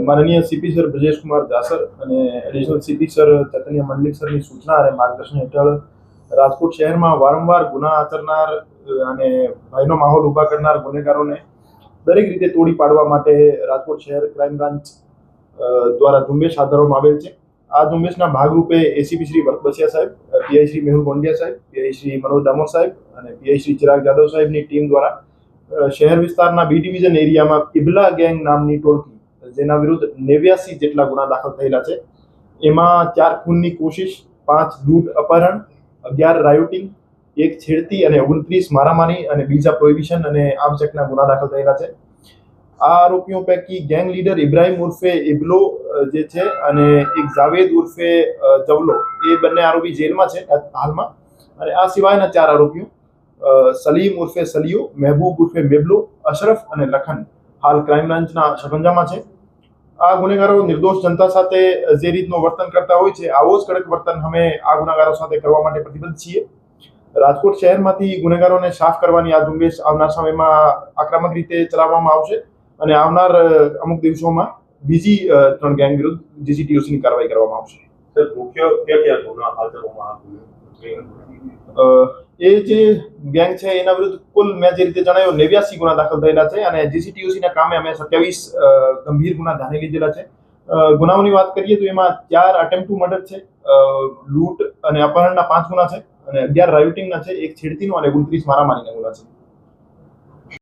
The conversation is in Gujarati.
માનનીય સીપી સર બ્રજેશ કુમાર જાસર અને એડિશનલ સીપી સર ચૈતન્ય મંડલિક સરની સૂચના અને માર્ગદર્શન હેઠળ રાજકોટ શહેરમાં વારંવાર ગુના આચરનાર અને ભયનો માહોલ ઊભા કરનાર ગુનેગારોને દરેક રીતે તોડી પાડવા માટે રાજકોટ શહેર ક્રાઇમ બ્રાન્ચ દ્વારા ઝુંબેશ હાથ ધરવામાં આવેલ છે। આ ઝુંબેશના ભાગરૂપે એસીપી શ્રી ભરત બસિયા સાહેબ, પીઆઈ શ્રી મેહુલ ગોંડિયા સાહેબ, પીઆઈ શ્રી મનોજ દામોર સાહેબ અને પીઆઈ શ્રી ચિરાગ જાદવ સાહેબની ટીમ દ્વારા શહેર વિસ્તારના બી ડિવિઝન એરિયામાં કિબલા ગેંગ નામની ટોળકી, જેના વિરુદ્ધ 89 જેટલા ગુના દાખલ થયેલા છે, એમાં 4 ખૂનની કોશિશ, 5 લૂંટ અપહરણ, 11 રાયોટિંગ, 1 છેડતી અને 29 મારામારી અને બીજા પ્રોહિબિશન અને આર્મ્સ એક્ટના ગુના દાખલ થયેલા છે। આ આરોપીઓ પૈકી ગેંગ લીડર ઇબ્રાહિમ ઉર્ફે ઇબલો જે છે અને એક જાવેદ ઉર્ફે જવલો, એ બંને આરોપી જેલમાં છે હાલમાં। અને આ સિવાયના 4 આરોપીઓ સલીમ ઉર્ફે સલિયો, મહેબૂબ ઉર્ફે મેબલો, અશરફ અને લખન હાલ ક્રાઇમ બ્રાન્ચના શકંજામાં છે। આ ગુનેગારો નિર્દોષ જનતા સાથે જે રીતનું વર્તન કરતા હોય છે, આવો જ કડક વર્તન અમે આ ગુનેગારો સાથે કરવા માટે પ્રતિબદ્ધ છીએ। રાજકોટ શહેરમાંથી ગુનેગારોને સાફ કરવાની આ ઝુંબેશ આવનાર સમયમાં આક્રમક રીતે ચલાવવામાં આવશે અને આવનાર અમુક દિવસોમાં બીજી 3 ગેંગ વિરુદ્ધ જીસીટીઓસીની કાર્યવાહી કરવામાં આવશે। સર, મુખ્ય કયા ગુના આચરવામાં આવ્યા? એ જે ગેંગ છે એના વિરુદ્ધ કુલ મેં જે રીતે જણાવ્યું 89 ગુના દાખલ થયેલા છે અને જીસીટીઓસીના કામે અમે 27 ગંભીર ગુના ધ્યાને લીધેલા છે। ગુનાઓની વાત કરીએ તો એમાં 4 અટેમ્પ્ટ ટુ મર્ડર છે, લૂંટ અને અપહરણના 5 ગુના છે અને 11 રાયોટિંગના છે, 1 છેડતીનો અને 29 મારામારીના ગુના છે।